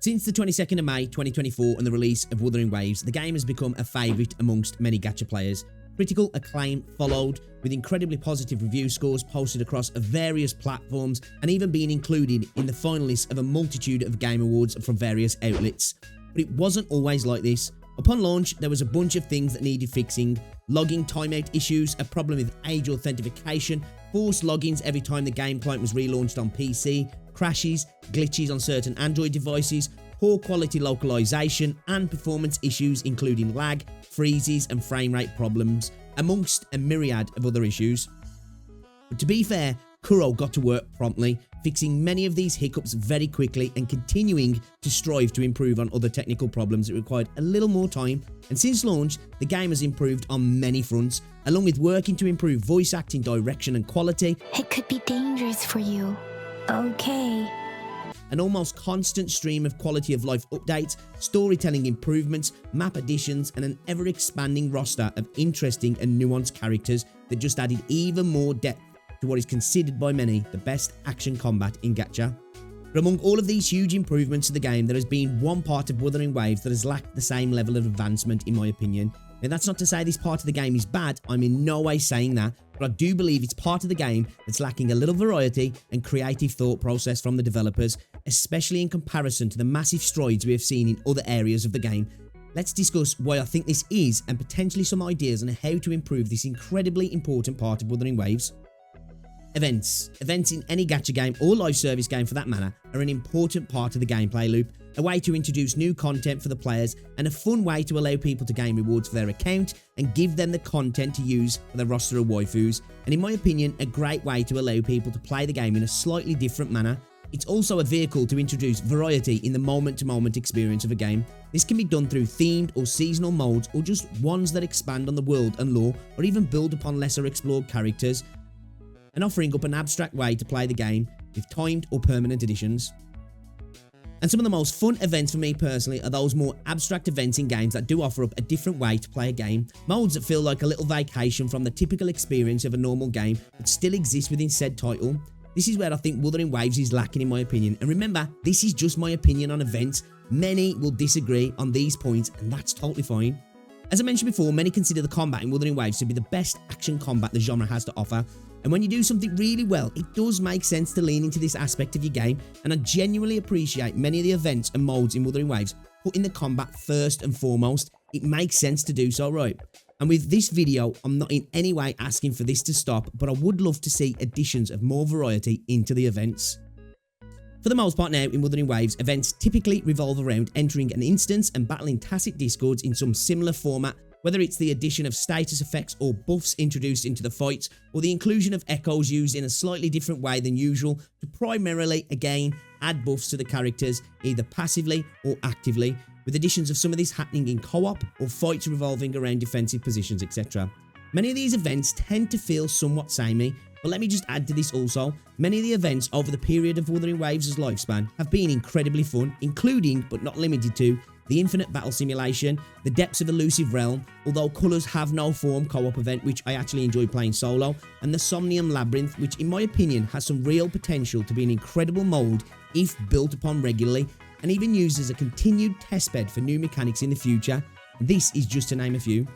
Since the 22nd of May 2024 and the release of Wuthering Waves, the game has become a favourite amongst many gacha players. Critical acclaim followed, with incredibly positive review scores posted across various platforms and even being included in the finalists of a multitude of game awards from various outlets. But it wasn't always like this. Upon launch, there was a bunch of things that needed fixing: logging timeout issues, a problem with age authentication, forced logins every time the game client was relaunched on PC, crashes, glitches on certain Android devices, poor quality localization, and performance issues including lag, freezes, and frame rate problems, amongst a myriad of other issues. But to be fair, Kuro got to work promptly, fixing many of these hiccups very quickly and continuing to strive to improve on other technical problems that required a little more time. And since launch, the game has improved on many fronts, along with working to improve voice acting direction and quality. It could be dangerous for you. Okay. An almost constant stream of quality of life updates, storytelling improvements, map additions, and an ever-expanding roster of interesting and nuanced characters that just added even more depth to what is considered by many the best action combat in gacha. But among all of these huge improvements to the game, there has been one part of Wuthering Waves that has lacked the same level of advancement in my opinion. Now that's not to say this part of the game is bad, I'm in no way saying that, but I do believe it's part of the game that's lacking a little variety and creative thought process from the developers, especially in comparison to the massive strides we have seen in other areas of the game. Let's discuss why I think this is and potentially some ideas on how to improve this incredibly important part of Wuthering Waves. Events. Events in any gacha game or live service game for that matter are an important part of the gameplay loop, a way to introduce new content for the players and a fun way to allow people to gain rewards for their account and give them the content to use for their roster of waifus, and in my opinion a great way to allow people to play the game in a slightly different manner. It's also a vehicle to introduce variety in the moment-to-moment experience of a game. This can be done through themed or seasonal modes or just ones that expand on the world and lore or even build upon lesser explored characters, and offering up an abstract way to play the game with timed or permanent additions. And some of the most fun events for me personally are those more abstract events in games that do offer up a different way to play a game, modes that feel like a little vacation from the typical experience of a normal game but still exist within said title. This is where I think Wuthering Waves is lacking in my opinion, and remember, this is just my opinion on events. Many will disagree on these points and that's totally fine. As I mentioned before, many consider the combat in Wuthering Waves to be the best action combat the genre has to offer, and when you do something really well, it does make sense to lean into this aspect of your game, and I genuinely appreciate many of the events and modes in Wuthering Waves putting the combat first and foremost. It makes sense to do so, right? And with this video, I'm not in any way asking for this to stop, but I would love to see additions of more variety into the events. For the most part now, in Wuthering Waves, events typically revolve around entering an instance and battling tacit discords in some similar format, whether it's the addition of status effects or buffs introduced into the fights, or the inclusion of echoes used in a slightly different way than usual to primarily, again, add buffs to the characters, either passively or actively, with additions of some of this happening in co-op or fights revolving around defensive positions, etc. Many of these events tend to feel somewhat samey, but let me just add to this also, many of the events over the period of Wuthering Waves' lifespan have been incredibly fun, including, but not limited to, the Infinite Battle Simulation, the Depths of Elusive Realm, although Colours Have No Form co-op event which I actually enjoy playing solo, and the Somnium Labyrinth, which in my opinion has some real potential to be an incredible mode if built upon regularly, and even used as a continued testbed for new mechanics in the future. This is just to name a few.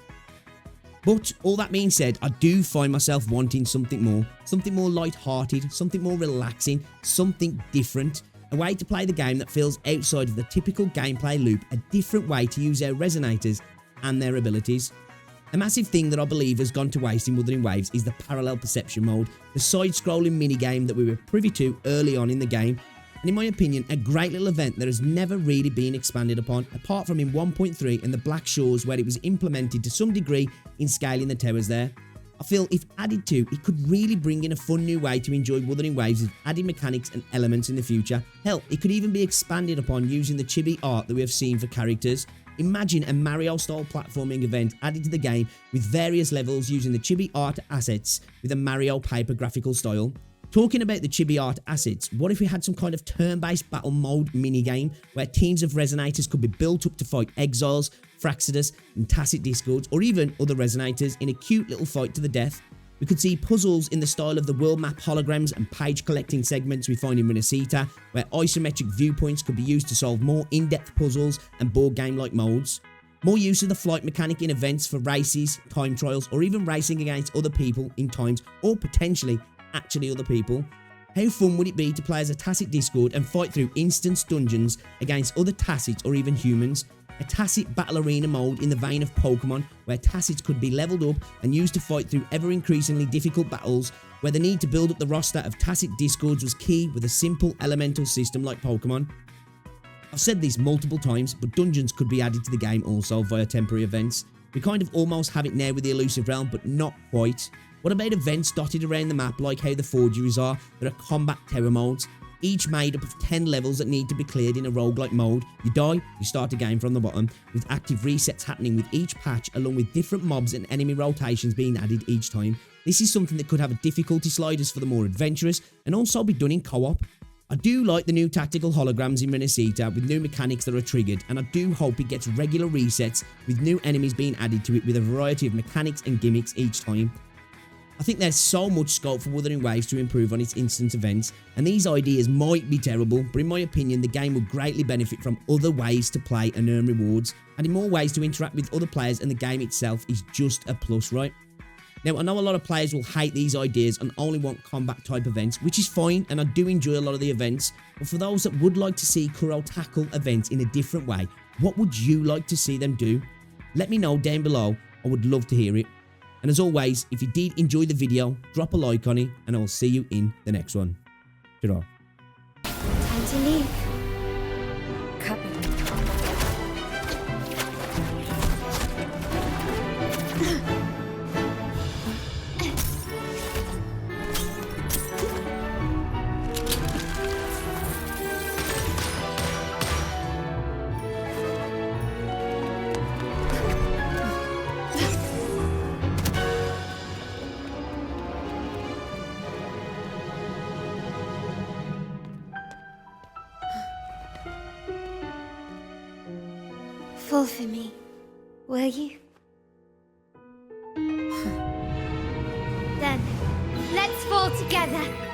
But all that being said, I do find myself wanting something more light-hearted, something more relaxing, something different. A way to play the game that feels outside of the typical gameplay loop, a different way to use our resonators and their abilities. A massive thing that I believe has gone to waste in Wuthering Waves is the parallel perception mode, the side-scrolling minigame that we were privy to early on in the game, and in my opinion, a great little event that has never really been expanded upon, apart from in 1.3 and the Black Shores where it was implemented to some degree in scaling the towers there. I feel if added to, it could really bring in a fun new way to enjoy Wuthering Waves with added mechanics and elements in the future. Hell, it could even be expanded upon using the chibi art that we have seen for characters. Imagine a Mario-style platforming event added to the game with various levels using the chibi art assets with a Mario paper graphical style. Talking about the chibi art assets, what if we had some kind of turn-based battle mode minigame where teams of resonators could be built up to fight exiles, Fraxidus, and tacit discords, or even other resonators in a cute little fight to the death? We could see puzzles in the style of the world map holograms and page collecting segments we find in Renacita, where isometric viewpoints could be used to solve more in-depth puzzles and board game-like modes. More use of the flight mechanic in events for races, time trials, or even racing against other people in times, or potentially actually other people. How fun would it be to play as a Tacit Discord and fight through instance dungeons against other Tacits or even humans? A Tacit Battle Arena mode in the vein of Pokemon, where Tacits could be leveled up and used to fight through ever increasingly difficult battles, where the need to build up the roster of Tacit Discords was key with a simple elemental system like Pokemon. I've said this multiple times, but dungeons could be added to the game also via temporary events. We kind of almost have it now with the Elusive Realm, but not quite. What about events dotted around the map like how the Forgeries are? There are combat terror modes, each made up of 10 levels that need to be cleared in a roguelike mode. You die, you start again from the bottom, with active resets happening with each patch, along with different mobs and enemy rotations being added each time. This is something that could have a difficulty sliders for the more adventurous, and also be done in co-op. I do like the new tactical holograms in Renacita with new mechanics that are triggered, and I do hope it gets regular resets with new enemies being added to it with a variety of mechanics and gimmicks each time. I think there's so much scope for Wuthering Waves to improve on its instant events, and these ideas might be terrible, but in my opinion the game would greatly benefit from other ways to play and earn rewards, and in more ways to interact with other players, and the game itself is just a plus, right? Now, I know a lot of players will hate these ideas and only want combat type events, which is fine, and I do enjoy a lot of the events, but for those that would like to see Kuro tackle events in a different way, what would you like to see them do? Let me know down below, I would love to hear it. And as always, if you did enjoy the video, drop a like on it, and I will see you in the next one. Ta-ra. Time to leave. Copy. Fall for me, will you? Then, let's fall together!